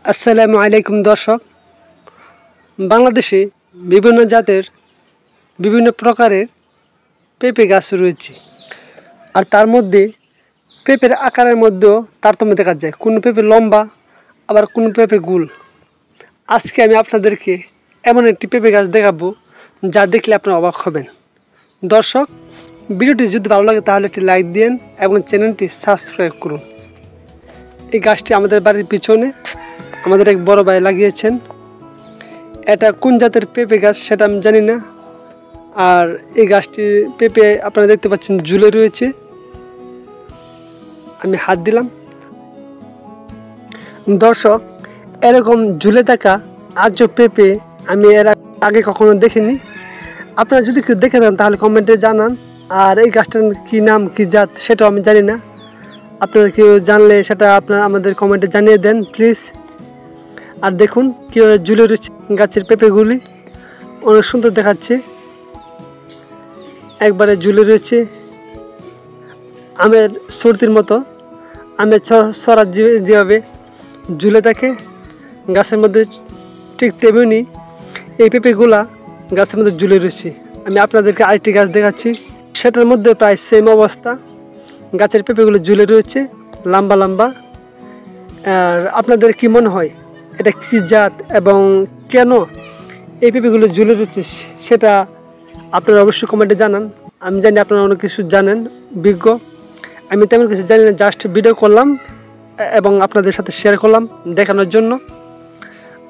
আসসালামু আলাইকুম দর্শক। বাংলাদেশে বিভিন্ন জাতের বিভিন্ন প্রকারের পেঁপে গাছ রয়েছে, আর তার মধ্যে পেঁপের আকারের মধ্যেও তারতম্য দেখা যায়। কোনো পেঁপে লম্বা, আবার কোনো পেঁপে গোল। আজকে আমি আপনাদেরকে এমন একটি পেঁপে গাছ দেখাবো যা দেখলে আপনারা অবাক হবেন। দর্শক, ভিডিওটি যদি ভালো লাগে তাহলে একটি লাইক দিন এবং চ্যানেলটি সাবস্ক্রাইব করুন। এই গাছটি আমাদের বাড়ির পিছনে আমাদের এক বড় ভাই লাগিয়েছেন। এটা কোন জাতের পেঁপে গাছ সেটা আমি জানি না। আর এই গাছটি পেঁপে আপনারা দেখতে পাচ্ছেন ঝুলে রয়েছে। আমি হাত দিলাম। দর্শক, এরকম ঝুলে থাকা আজও পেঁপে আমি এর আগে কখনো দেখিনি। আপনারা যদি কেউ দেখে দেন তাহলে কমেন্টে জানান। আর এই গাছটার কী নাম, কী জাত সেটাও আমি জানি না। আপনারা কেউ জানলে সেটা আপনারা আমাদের কমেন্টে জানিয়ে দেন প্লিজ। আর দেখুন কীভাবে ঝুলে রয়েছে গাছের পেঁপেগুলি, অনেক সুন্দর দেখাচ্ছে। একবারে ঝুলে রয়েছে আমের সর্দির মতো। আমের ছড়া যেভাবে ঝুলে থাকে গাছের মধ্যে, ঠিক তেমনি এই পেঁপেগুলা গাছের মধ্যে ঝুলে রয়েছে। আমি আপনাদেরকে আরেকটি গাছ দেখাচ্ছি, সেটার মধ্যে প্রায় সেম অবস্থা। গাছের পেঁপেগুলো ঝুলে রয়েছে লম্বা লম্বা। আর আপনাদের কি মনে হয় এটা কী জাত এবং কেন এই পেঁপেগুলো ঝুলে রয়েছে সেটা আপনারা অবশ্যই কমেন্টে জানান। আমি জানি আপনারা অনেক কিছু জানেন, বিজ্ঞ। আমি তেমন কিছু জানি না, জাস্ট ভিডিও করলাম এবং আপনাদের সাথে শেয়ার করলাম দেখানোর জন্য।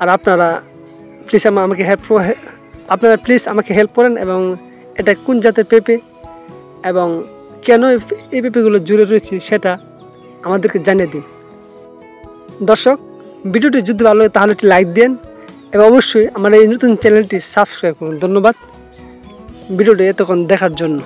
আর আপনারা প্লিজ আমাকে হেল্প করেন এবং এটা কোন জাতের পেঁপে এবং কেন এই পেঁপেগুলো ঝুলে রয়েছে সেটা আমাদেরকে জানিয়ে দিন। দর্শক, ভিডিওটি যদি ভালো লাগে তাহলে একটি লাইক দিন এবং অবশ্যই আমার এই নতুন চ্যানেলটি সাবস্ক্রাইব করুন। ধন্যবাদ ভিডিওটি এতক্ষণ দেখার জন্য।